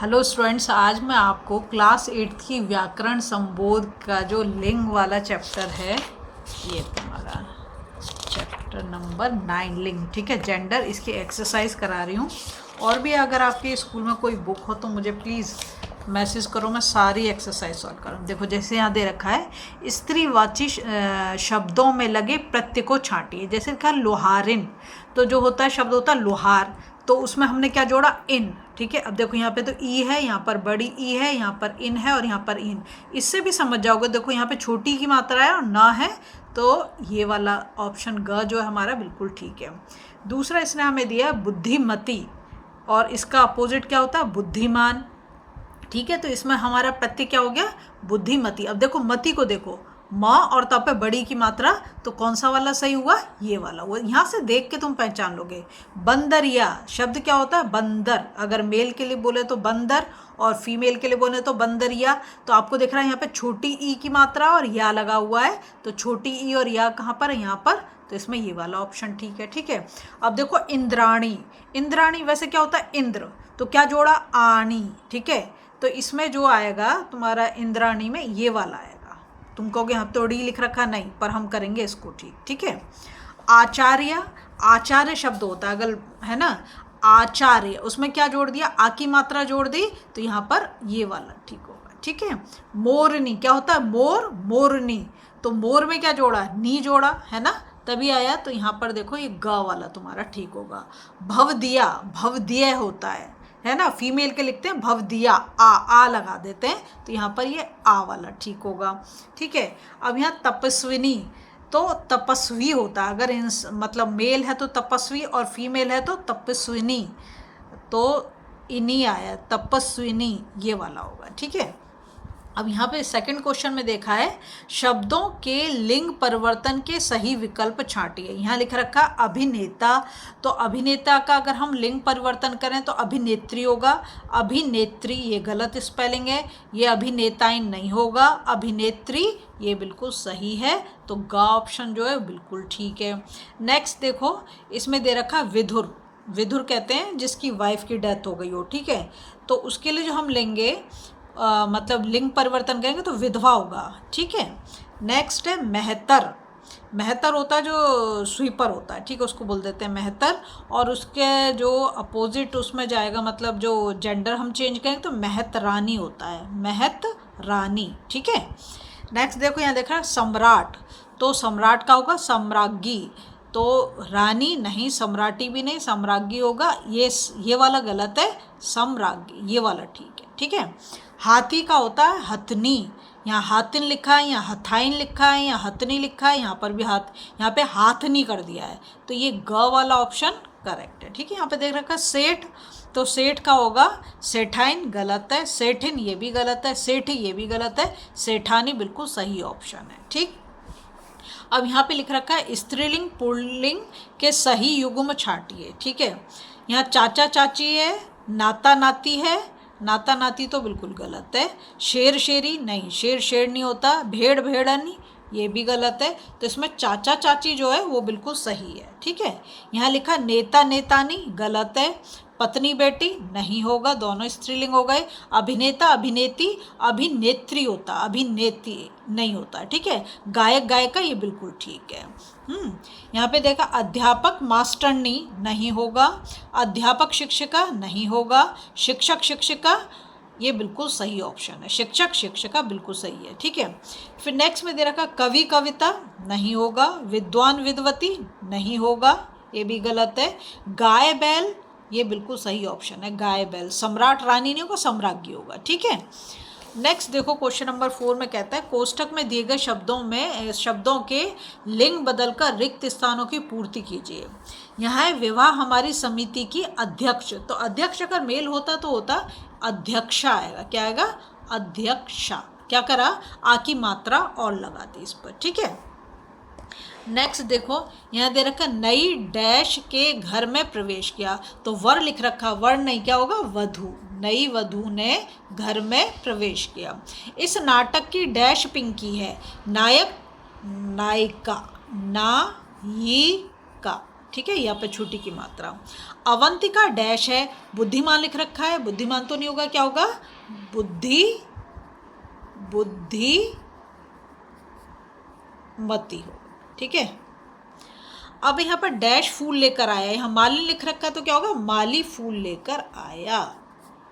Hello students, आज मैं आपको क्लास 8 की व्याकरण संबोध का जो लिंग वाला चैप्टर है, ये तुम्हारा चैप्टर नंबर 9 लिंग, ठीक है, जेंडर, इसकी एक्सरसाइज करा रही हूँ। और भी अगर आपके स्कूल में कोई बुक हो तो मुझे प्लीज़ मैसेज करो, मैं सारी एक्सरसाइज सॉल्व करूँ। देखो जैसे यहाँ दे रखा है, स्त्रीवाची शब्दों में लगे प्रत्यय को छांटिए। जैसे लिखा लोहारिन, तो जो होता है शब्द होता है लोहार, तो उसमें हमने क्या जोड़ा, इन, ठीक है। अब देखो यहाँ पे तो ई है, यहाँ पर बड़ी ई है, यहाँ पर इन है और यहाँ पर इन। इससे भी समझ जाओगे। देखो यहाँ पे छोटी की मात्रा है और ना है, तो ये वाला ऑप्शन ग जो है हमारा बिल्कुल ठीक है। दूसरा इसने हमें दिया बुद्धिमती, और इसका अपोजिट क्या होता है, बुद्धिमान, ठीक है। तो इसमें हमारा प्रत्यय क्या हो गया, बुद्धिमती। अब देखो मती को देखो, माँ और तब पे बड़ी की मात्रा, तो कौन सा वाला सही हुआ, ये वाला। वो यहाँ से देख के तुम पहचान लोगे। बंदरिया शब्द क्या होता है, बंदर। अगर मेल के लिए बोले तो बंदर और फीमेल के लिए बोले तो बंदरिया। तो आपको दिख रहा है यहाँ पे छोटी ई की मात्रा और या लगा हुआ है, तो छोटी ई और या कहाँ पर है, यहाँ पर, तो इसमें ये वाला ऑप्शन ठीक है, ठीक है। अब देखो इंद्राणी, इंद्राणी वैसे क्या होता है, इंद्र, तो क्या जोड़ा, आणी, ठीक है। तो इसमें जो आएगा तुम्हारा इंद्राणी में ये वाला आएगा। तुम कहोगे यहाँ तो डी लिख रखा, नहीं, पर हम करेंगे इसको ठीक, ठीक है। आचार्य, आचार्य शब्द होता है, अगर है ना आचार्य, उसमें क्या जोड़ दिया, आ की मात्रा जोड़ दी, तो यहाँ पर ये वाला ठीक होगा, ठीक है। मोरनी क्या होता है, मोर, मोरनी, तो मोर में क्या जोड़ा, नी जोड़ा, है ना, तभी आया। तो यहाँ पर देखो ये ग वाला तुम्हारा ठीक होगा। भवदिया, भवदिया होता है ना, फीमेल के लिखते हैं भवदिया, आ लगा देते हैं, तो यहाँ पर ये आ वाला ठीक होगा, ठीक है। अब यहाँ तपस्विनी, तो तपस्वी होता है, अगर मतलब मेल है तो तपस्वी और फीमेल है तो तपस्विनी, तो इन्हीं आया तपस्विनी, ये वाला होगा, ठीक है। अब यहाँ पे सेकंड क्वेश्चन में देखा है, शब्दों के लिंग परिवर्तन के सही विकल्प छांटिए। यहाँ लिख रखा अभिनेता, तो अभिनेता का अगर हम लिंग परिवर्तन करें तो अभिनेत्री होगा, अभिनेत्री ये गलत स्पेलिंग है, ये अभिनेताएं नहीं होगा, अभिनेत्री ये बिल्कुल सही है, तो गा ऑप्शन जो है बिल्कुल ठीक है। नेक्स्ट देखो, इसमें दे रखा विधुर, विधुर कहते हैं जिसकी वाइफ की डेथ हो गई हो, ठीक है। तो उसके लिए जो हम लेंगे मतलब लिंग परिवर्तन करेंगे तो विधवा होगा, ठीक है। नेक्स्ट है मेहतर, मेहतर होता है जो स्वीपर होता है, ठीक है, उसको बोल देते हैं मेहतर। और उसके जो अपोजिट उसमें जाएगा, मतलब जो जेंडर हम चेंज करेंगे तो महत रानी होता है, महत रानी, ठीक है। नेक्स्ट देखो यहाँ देखा सम्राट, तो सम्राट का होगा सम्राज्ञी, तो रानी नहीं, सम्राटी भी नहीं, सम्राज्ञी होगा, ये वाला गलत है, सम्राज्ञी ये वाला ठीक है, ठीक है। हाथी का होता है हथनी, यहाँ हाथिन लिखा है, यहाँ हथाइन लिखा है, यहाँ हथनी लिखा है, यहाँ पर भी यहाँ पे हाथनी कर दिया है, तो ये ग वाला ऑप्शन करेक्ट है, ठीक है। यहाँ पे देख रखा है सेठ, तो सेठ का होगा सेठाइन, गलत है, सेठिन ये भी गलत है, सेठी ये भी गलत है, सेठानी बिल्कुल सही ऑप्शन है, ठीक। अब यहाँ पे लिख रखा है स्त्रीलिंग पुल्लिंग के सही युग्म छांटिए, ठीक है। यहाँ चाचा चाची है, नाता नाती है, नाता नाती तो बिल्कुल गलत है, शेर शेरी नहीं, शेर शेरनी होता, भेड़ भेड़नी ये भी गलत है, तो इसमें चाचा चाची जो है वो बिल्कुल सही है, ठीक है। यहाँ लिखा नेता नेतानी, गलत है। पत्नी बेटी नहीं होगा, दोनों स्त्रीलिंग हो गए। अभिनेता अभिनेती, अभिनेत्री होता, अभिनेती नहीं होता, ठीक है। गायक गायिका ये बिल्कुल ठीक है। यहाँ पे देखा अध्यापक मास्टरनी नहीं होगा, अध्यापक शिक्षिका नहीं होगा, शिक्षक शिक्षिका ये बिल्कुल सही ऑप्शन है, शिक्षक शिक्षिका बिल्कुल सही है, ठीक है। फिर नेक्स्ट में दे रखा कवि कविता नहीं होगा, विद्वान विद्वती नहीं होगा, ये भी गलत है। गाय बैल ये बिल्कुल सही ऑप्शन है, गाय बैल। सम्राट रानी नहीं होगा, सम्राज्ञी होगा, ठीक है। नेक्स्ट देखो क्वेश्चन नंबर 4 में कहता है कोष्ठक में दिए गए शब्दों के लिंग बदलकर रिक्त स्थानों की पूर्ति कीजिए। यहाँ है विवाह हमारी समिति की अध्यक्ष, तो अध्यक्ष अगर मेल होता तो होता अध्यक्षा आएगा, क्या आएगा, अध्यक्षा। क्या करा, आ की मात्रा और लगा दी इस पर, ठीक है। नेक्स्ट देखो यहाँ दे रखा नई डैश के घर में प्रवेश किया, तो वर लिख रखा, वर नहीं, क्या होगा, वधु, नई वधु ने घर में प्रवेश किया। इस नाटक की डैश पिंकी है, नायक नायिका, नायिका, ठीक है, यहाँ पे छोटी की मात्रा। अवंतिका डैश है, बुद्धिमान लिख रखा है, बुद्धिमान तो नहीं होगा, क्या होगा, बुद्धिमती हो, ठीक है। अब यहाँ पर डैश फूल लेकर आया, यहाँ मालिन लिख रखा है तो क्या होगा, माली फूल लेकर आया,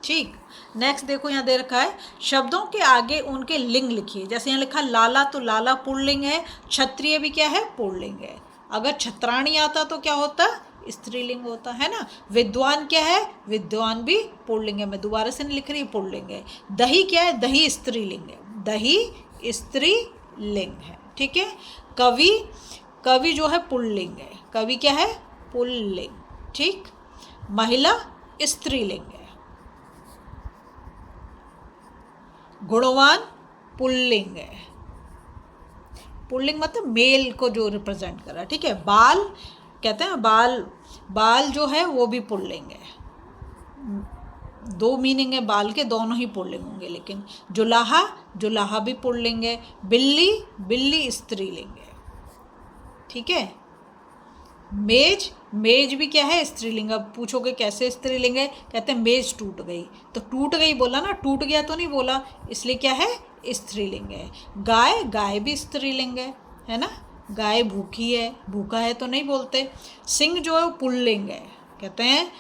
ठीक। नेक्स्ट देखो यहाँ दे रखा है, शब्दों के आगे उनके लिंग लिखिए। जैसे यहाँ लिखा लाला, तो लाला पुल्लिंग है, क्षत्रिय भी क्या है, पुल्लिंग है। अगर छत्राणी आता तो क्या होता, स्त्रीलिंग होता है ना। विद्वान क्या है, विद्वान भी पुल्लिंग है, मैं दोबारा से नहीं लिख रही, पुल्लिंग है। दही क्या है, दही स्त्रीलिंग है, दही स्त्रीलिंग है, ठीक है। कवि, कवि जो है पुल्लिंग है, कवि क्या है, पुल्लिंग, ठीक। महिला स्त्रीलिंग है। गुणवान पुल्लिंग है, पुल्लिंग मतलब मेल को जो रिप्रेजेंट कर रहा है, ठीक है। बाल कहते हैं, बाल, बाल जो है वो भी पुल्लिंग है, दो मीनिंग है बाल के, दोनों ही पुल्लिंग होंगे। लेकिन जुलाहा, जुलाहा भी पुल्लिंग है। बिल्ली, बिल्ली स्त्रीलिंग है, ठीक है। मेज, मेज भी क्या है, स्त्रीलिंग। अब पूछोगे कैसे स्त्रीलिंग है, कहते हैं मेज टूट गई, तो टूट गई बोला ना, टूट गया तो नहीं बोला, इसलिए क्या है, स्त्रीलिंग है। गाय, गाय भी स्त्रीलिंग है ना। गाय भूखी है, भूखा है तो नहीं बोलते। सिंह जो है वो पुल्लिंग है, कहते हैं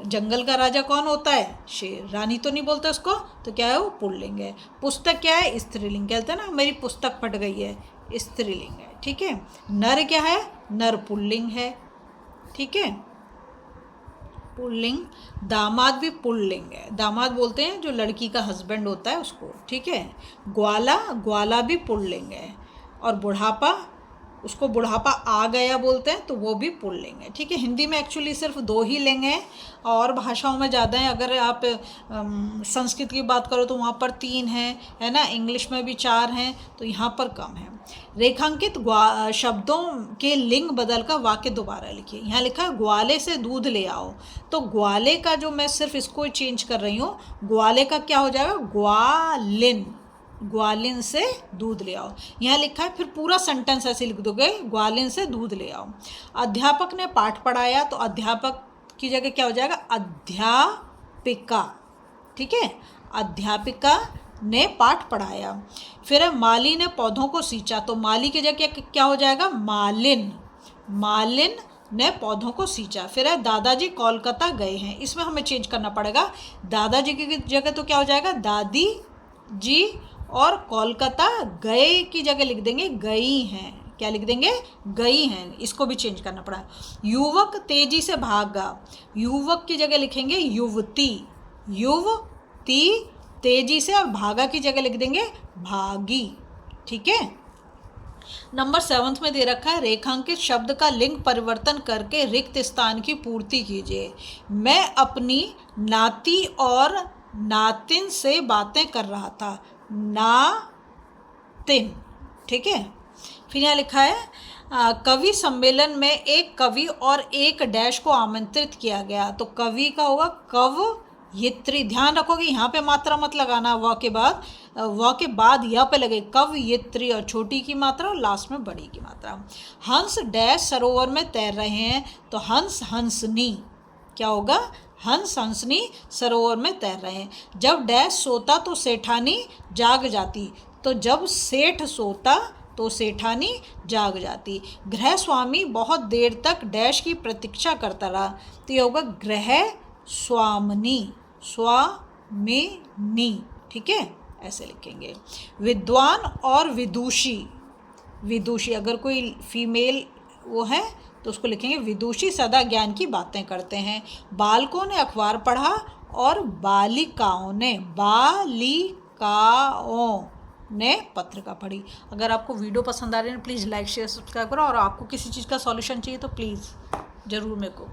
जंगल का राजा कौन होता है, शेर, रानी तो नहीं बोलते उसको, तो क्या है, वो पुल्लिंग है। पुस्तक क्या है, स्त्रीलिंग, कहते हैं ना मेरी पुस्तक फट गई है, स्त्रीलिंग है, ठीक है। नर क्या है, नर पुल्लिंग है, ठीक है, पुल्लिंग। दामाद भी पुल्लिंग है, दामाद बोलते हैं जो लड़की का हस्बैंड होता है उसको, ठीक है। ग्वाला, ग्वाला भी पुल्लिंग है। और बुढ़ापा, उसको बुढ़ापा आ गया बोलते हैं तो वो भी पुल्लिंग है, ठीक है। हिंदी में एक्चुअली सिर्फ 2 ही लिंग हैं, और भाषाओं में ज़्यादा हैं। अगर आप संस्कृत की बात करो तो वहाँ पर 3 हैं, है ना। इंग्लिश में भी 4 हैं, तो यहाँ पर कम है। रेखांकित शब्दों के लिंग बदलकर वाक्य दोबारा लिखिए। यहाँ लिखा है ग्वाले से दूध ले आओ, तो ग्वाले का जो मैं सिर्फ इसको चेंज कर रही हूँ, ग्वाले का क्या हो जाएगा, ग्वालिन, ग्वालिन से दूध ले आओ। यहाँ लिखा है, फिर पूरा सेंटेंस ऐसे लिख दोगे, ग्वालिन से दूध ले आओ। अध्यापक ने पाठ पढ़ाया, तो अध्यापक की जगह क्या हो जाएगा, अध्यापिका, ठीक है। अध्यापिका ने पाठ पढ़ाया। फिर है माली ने पौधों को सींचा, तो माली की जगह क्या हो जाएगा, मालिन, मालिन ने पौधों को सींचा। फिर है दादाजी कोलकाता गए हैं, इसमें हमें चेंज करना पड़ेगा, दादाजी की जगह तो क्या हो जाएगा, दादी जी, और कोलकाता गए की जगह लिख देंगे गई हैं, क्या लिख देंगे, गई हैं, इसको भी चेंज करना पड़ा। युवक तेजी से भागा, युवक की जगह लिखेंगे युवती, युवती तेजी से, और भागा की जगह लिख देंगे भागी, ठीक है। नंबर 7 में दे रखा है, रेखांकित शब्द का लिंग परिवर्तन करके रिक्त स्थान की पूर्ति कीजिए। मैं अपनी नाती और नातिन से बातें कर रहा था, नातिन, ठीक है। फिर यहाँ लिखा है, कवि सम्मेलन में एक कवि और एक डैश को आमंत्रित किया गया, तो कवि का होगा कवयित्री। ध्यान रखोगे यहाँ पे मात्रा मत लगाना, व के बाद यह पे लगे, कवयित्री, और छोटी की मात्रा और लास्ट में बड़ी की मात्रा। हंस डैश सरोवर में तैर रहे हैं, तो हंस हंसनी, क्या होगा, हंस हंसनी सरोवर में तैर रहे हैं। जब डैश सोता तो सेठानी जाग जाती, तो जब सेठ सोता तो सेठानी जाग जाती। गृह स्वामी बहुत देर तक डैश की प्रतीक्षा करता रहा, तो ये होगा गृह स्वामिनी, स्वामिनी, ठीक है, ऐसे लिखेंगे। विद्वान और विदुषी, विदुषी अगर कोई फीमेल वो है तो उसको लिखेंगे विदुषी, सदा ज्ञान की बातें करते हैं। बालकों ने अखबार पढ़ा और बालिकाओं ने पत्रिका पढ़ी। अगर आपको वीडियो पसंद आ रही है प्लीज़ लाइक शेयर सब्सक्राइब करो, और आपको किसी चीज़ का सॉल्यूशन चाहिए तो प्लीज़ ज़रूर मेरे को